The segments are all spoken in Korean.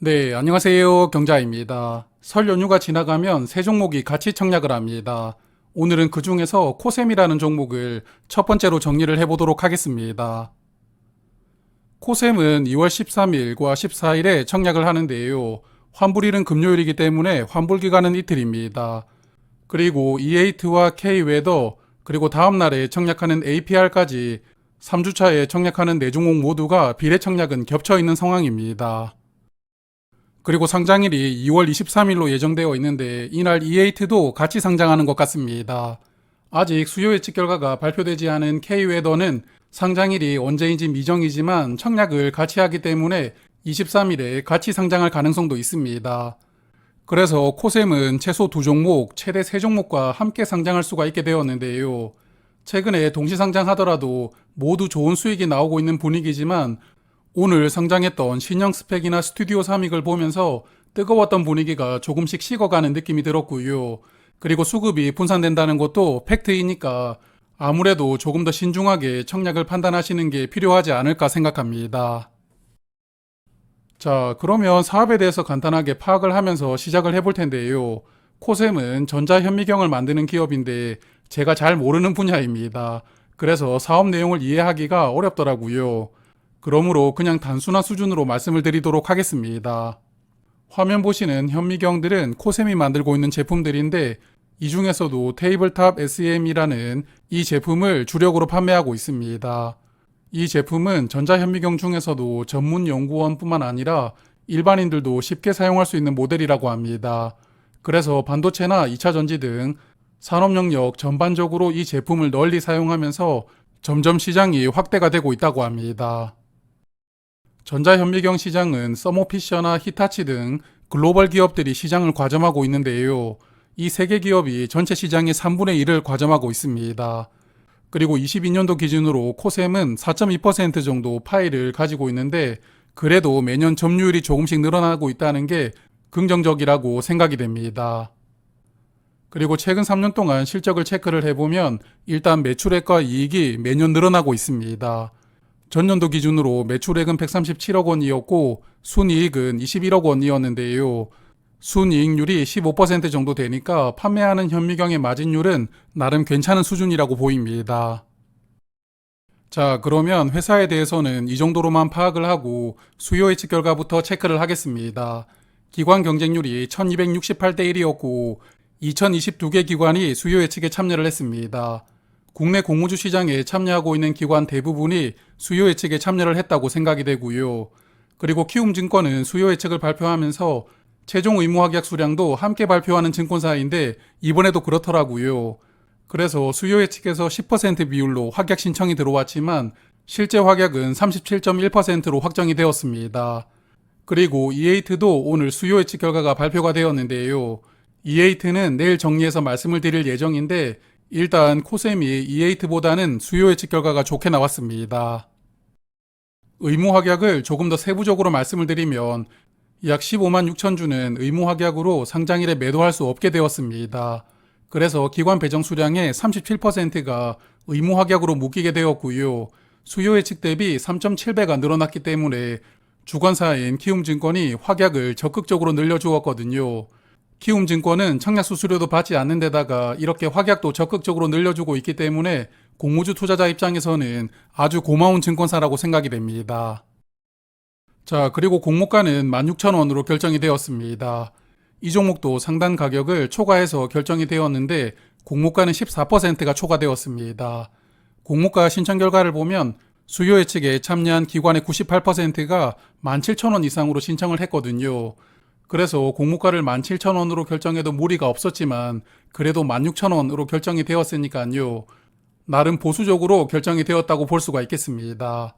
네, 안녕하세요. 경자입니다. 설 연휴가 지나가면 세 종목이 같이 청약을 합니다. 오늘은 그 중에서 코셈이라는 종목을 첫 번째로 정리를 해보도록 하겠습니다. 코셈은 2월 13일과 14일에 청약을 하는데요. 환불일은 금요일이기 때문에 환불 기간은 이틀입니다. 그리고 E8와 K웨더, 그리고 다음날에 청약하는 APR까지 3주차에 청약하는 네 종목 모두가 비례 청약은 겹쳐 있는 상황입니다. 그리고 상장일이 2월 23일로 예정되어 있는데 이날 E8도 같이 상장하는 것 같습니다. 아직 수요 예측 결과가 발표되지 않은 K웨더는 상장일이 언제인지 미정이지만 청약을 같이 하기 때문에 23일에 같이 상장할 가능성도 있습니다. 그래서 코셈은 최소 두 종목, 최대 세 종목과 함께 상장할 수가 있게 되었는데요. 최근에 동시 상장하더라도 모두 좋은 수익이 나오고 있는 분위기지만 오늘 상장했던 신형 스펙이나 스튜디오 삼익을 보면서 뜨거웠던 분위기가 조금씩 식어가는 느낌이 들었고요. 그리고 수급이 분산된다는 것도 팩트이니까 아무래도 조금 더 신중하게 청약을 판단하시는 게 필요하지 않을까 생각합니다. 자, 그러면 사업에 대해서 간단하게 파악을 하면서 시작을 해볼 텐데요. 코셈은 전자현미경을 만드는 기업인데 제가 잘 모르는 분야입니다. 그래서 사업 내용을 이해하기가 어렵더라고요. 그러므로 그냥 단순한 수준으로 말씀을 드리도록 하겠습니다. 화면 보시는 현미경들은 코셈이 만들고 있는 제품들인데 이 중에서도 테이블탑 SM이라는 이 제품을 주력으로 판매하고 있습니다. 이 제품은 전자현미경 중에서도 전문 연구원뿐만 아니라 일반인들도 쉽게 사용할 수 있는 모델이라고 합니다. 그래서 반도체나 2차 전지 등 산업 영역 전반적으로 이 제품을 널리 사용하면서 점점 시장이 확대가 되고 있다고 합니다. 전자현미경 시장은 서모피셔나 히타치 등 글로벌 기업들이 시장을 과점하고 있는데요. 이 세 개 기업이 전체 시장의 3분의 1을 과점하고 있습니다. 그리고 22년도 기준으로 코셈은 4.2% 정도 파이를 가지고 있는데 그래도 매년 점유율이 조금씩 늘어나고 있다는 게 긍정적이라고 생각이 됩니다. 그리고 최근 3년 동안 실적을 체크를 해보면 일단 매출액과 이익이 매년 늘어나고 있습니다. 전년도 기준으로 매출액은 137억 원이었고 순이익은 21억 원이었는데요. 순이익률이 15% 정도 되니까 판매하는 현미경의 마진율은 나름 괜찮은 수준이라고 보입니다. 자, 그러면 회사에 대해서는 이 정도로만 파악을 하고 수요 예측 결과부터 체크를 하겠습니다. 기관 경쟁률이 1268대 1이었고 2022개 기관이 수요 예측에 참여를 했습니다. 국내 공모주 시장에 참여하고 있는 기관 대부분이 수요 예측에 참여를 했다고 생각이 되고요. 그리고 키움증권은 수요 예측을 발표하면서 최종 의무 확약 수량도 함께 발표하는 증권사인데 이번에도 그렇더라고요. 그래서 수요 예측에서 10% 비율로 확약 신청이 들어왔지만 실제 확약은 37.1%로 확정이 되었습니다. 그리고 E8도 오늘 수요 예측 결과가 발표가 되었는데요. E8는 내일 정리해서 말씀을 드릴 예정인데 일단 코셈이 E8보다는 수요 예측 결과가 좋게 나왔습니다. 의무 확약을 조금 더 세부적으로 말씀을 드리면 약 15만 6천 주는 의무 확약으로 상장일에 매도할 수 없게 되었습니다. 그래서 기관 배정 수량의 37%가 의무 확약으로 묶이게 되었고요. 수요 예측 대비 3.7배가 늘어났기 때문에 주관사인 키움증권이 확약을 적극적으로 늘려주었거든요. 키움증권은 청약 수수료도 받지 않는 데다가 이렇게 확약도 적극적으로 늘려주고 있기 때문에 공모주 투자자 입장에서는 아주 고마운 증권사라고 생각이 됩니다. 자, 그리고 공모가는 16,000원으로 결정이 되었습니다. 이 종목도 상단 가격을 초과해서 결정이 되었는데 공모가는 14%가 초과되었습니다. 공모가 신청 결과를 보면 수요 예측에 참여한 기관의 98%가 17,000원 이상으로 신청을 했거든요. 그래서 공모가를 17,000원으로 결정해도 무리가 없었지만 그래도 16,000원으로 결정이 되었으니까요. 나름 보수적으로 결정이 되었다고 볼 수가 있겠습니다.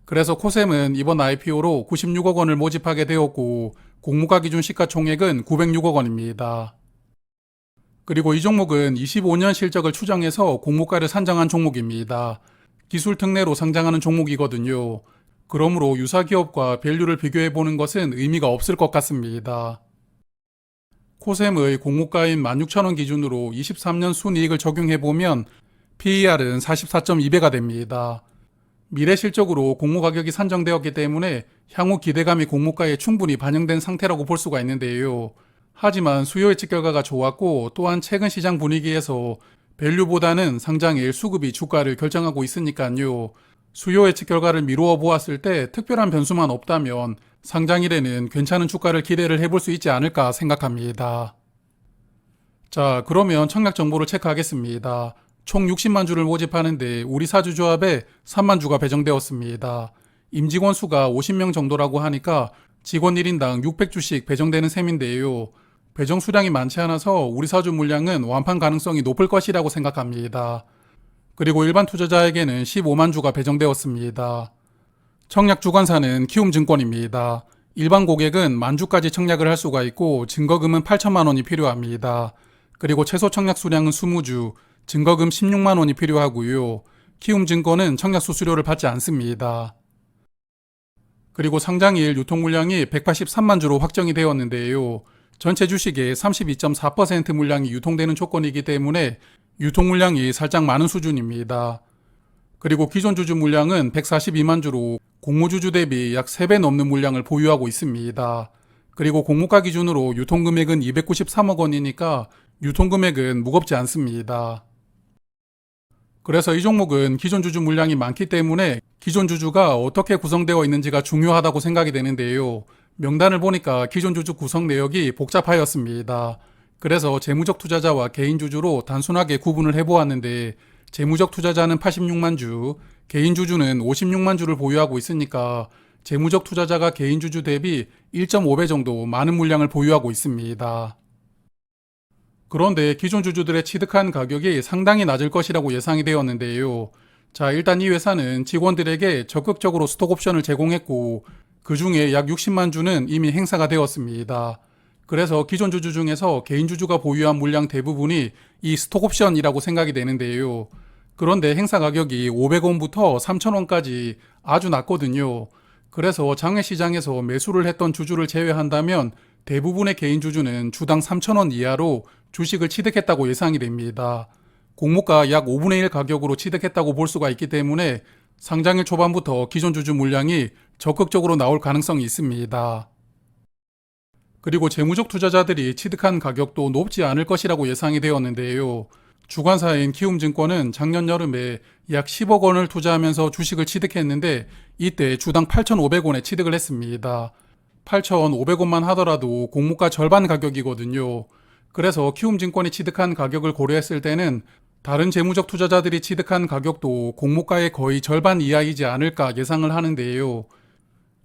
그래서 코셈은 이번 IPO로 96억 원을 모집하게 되었고 공모가 기준 시가총액은 906억 원입니다. 그리고 이 종목은 25년 실적을 추정해서 공모가를 산정한 종목입니다. 기술 특례로 상장하는 종목이거든요. 그러므로 유사 기업과 밸류를 비교해 보는 것은 의미가 없을 것 같습니다. 코셈의 공모가인 16,000원 기준으로 23년 순이익을 적용해 보면 PER은 44.2배가 됩니다. 미래 실적으로 공모 가격이 산정되었기 때문에 향후 기대감이 공모가에 충분히 반영된 상태라고 볼 수가 있는데요. 하지만 수요 예측 결과가 좋았고 또한 최근 시장 분위기에서 밸류보다는 상장일 수급이 주가를 결정하고 있으니까요. 수요 예측 결과를 미루어 보았을 때 특별한 변수만 없다면 상장일에는 괜찮은 주가를 기대를 해볼 수 있지 않을까 생각합니다. 자, 그러면 청약 정보를 체크하겠습니다. 총 60만 주를 모집하는데 우리 사주조합에 3만 주가 배정되었습니다. 임직원 수가 50명 정도라고 하니까 직원 1인당 600주씩 배정되는 셈인데요. 배정 수량이 많지 않아서 우리 사주 물량은 완판 가능성이 높을 것이라고 생각합니다. 그리고 일반 투자자에게는 15만 주가 배정되었습니다. 청약 주관사는 키움증권입니다. 일반 고객은 만 주까지 청약을 할 수가 있고 증거금은 8천만 원이 필요합니다. 그리고 최소 청약 수량은 20주, 증거금 16만 원이 필요하고요. 키움증권은 청약 수수료를 받지 않습니다. 그리고 상장일 유통 물량이 183만 주로 확정이 되었는데요. 전체 주식의 32.4% 물량이 유통되는 조건이기 때문에 유통 물량이 살짝 많은 수준입니다. 그리고 기존 주주 물량은 142만 주로 공모주주 대비 약 3배 넘는 물량을 보유하고 있습니다. 그리고 공모가 기준으로 유통금액은 293억 원이니까 유통금액은 무겁지 않습니다. 그래서 이 종목은 기존 주주 물량이 많기 때문에 기존 주주가 어떻게 구성되어 있는지가 중요하다고 생각이 되는데요. 명단을 보니까 기존 주주 구성 내역이 복잡하였습니다. 그래서 재무적 투자자와 개인 주주로 단순하게 구분을 해보았는데 재무적 투자자는 86만 주, 개인 주주는 56만 주를 보유하고 있으니까 재무적 투자자가 개인 주주 대비 1.5배 정도 많은 물량을 보유하고 있습니다. 그런데 기존 주주들의 취득한 가격이 상당히 낮을 것이라고 예상이 되었는데요. 자, 일단 이 회사는 직원들에게 적극적으로 스톡옵션을 제공했고 그 중에 약 60만 주는 이미 행사가 되었습니다. 그래서 기존 주주 중에서 개인 주주가 보유한 물량 대부분이 이 스톡옵션이라고 생각이 되는데요. 그런데 행사 가격이 500원부터 3,000원까지 아주 낮거든요. 그래서 장외시장에서 매수를 했던 주주를 제외한다면 대부분의 개인 주주는 주당 3,000원 이하로 주식을 취득했다고 예상이 됩니다. 공모가 약 5분의 1 가격으로 취득했다고 볼 수가 있기 때문에 상장일 초반부터 기존 주주 물량이 적극적으로 나올 가능성이 있습니다. 그리고 재무적 투자자들이 취득한 가격도 높지 않을 것이라고 예상이 되었는데요. 주관사인 키움증권은 작년 여름에 약 10억 원을 투자하면서 주식을 취득했는데 이때 주당 8,500원에 취득을 했습니다. 8,500원만 하더라도 공모가 절반 가격이거든요. 그래서 키움증권이 취득한 가격을 고려했을 때는 다른 재무적 투자자들이 취득한 가격도 공모가의 거의 절반 이하이지 않을까 예상을 하는데요.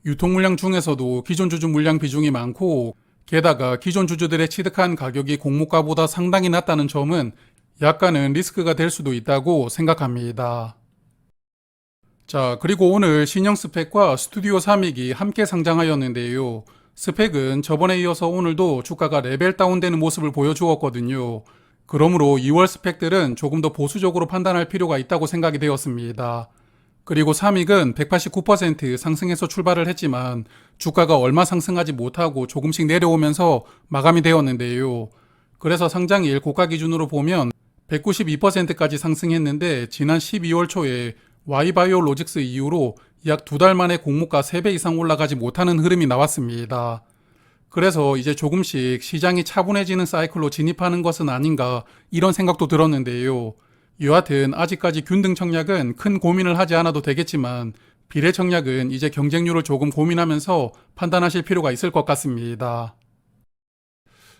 유통 물량 중에서도 기존 주주 물량 비중이 많고 게다가 기존 주주들의 취득한 가격이 공모가보다 상당히 낮다는 점은 약간은 리스크가 될 수도 있다고 생각합니다. 자, 그리고 오늘 신형 스펙과 스튜디오 3익이 함께 상장하였는데요. 스펙은 저번에 이어서 오늘도 주가가 레벨 다운되는 모습을 보여주었거든요. 그러므로 2월 스펙들은 조금 더 보수적으로 판단할 필요가 있다고 생각이 되었습니다. 그리고 3익은 189% 상승해서 출발을 했지만 주가가 얼마 상승하지 못하고 조금씩 내려오면서 마감이 되었는데요. 그래서 상장일 고가 기준으로 보면 192%까지 상승했는데 지난 12월 초에 Y바이오로직스 이후로 약 2달 만에 공모가 3배 이상 올라가지 못하는 흐름이 나왔습니다. 그래서 이제 조금씩 시장이 차분해지는 사이클로 진입하는 것은 아닌가 이런 생각도 들었는데요. 여하튼 아직까지 균등 청약은 큰 고민을 하지 않아도 되겠지만 비례 청약은 이제 경쟁률을 조금 고민하면서 판단하실 필요가 있을 것 같습니다.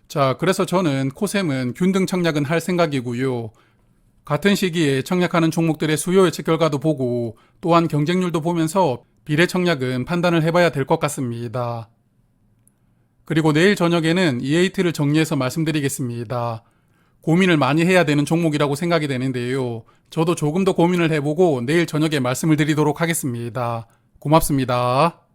자, 그래서 저는 코셈은 균등 청약은 할 생각이고요. 같은 시기에 청약하는 종목들의 수요 예측 결과도 보고 또한 경쟁률도 보면서 비례 청약은 판단을 해봐야 될 것 같습니다. 그리고 내일 저녁에는 E8를 정리해서 말씀드리겠습니다. 고민을 많이 해야 되는 종목이라고 생각이 되는데요. 저도 조금 더 고민을 해보고 내일 저녁에 말씀을 드리도록 하겠습니다. 고맙습니다.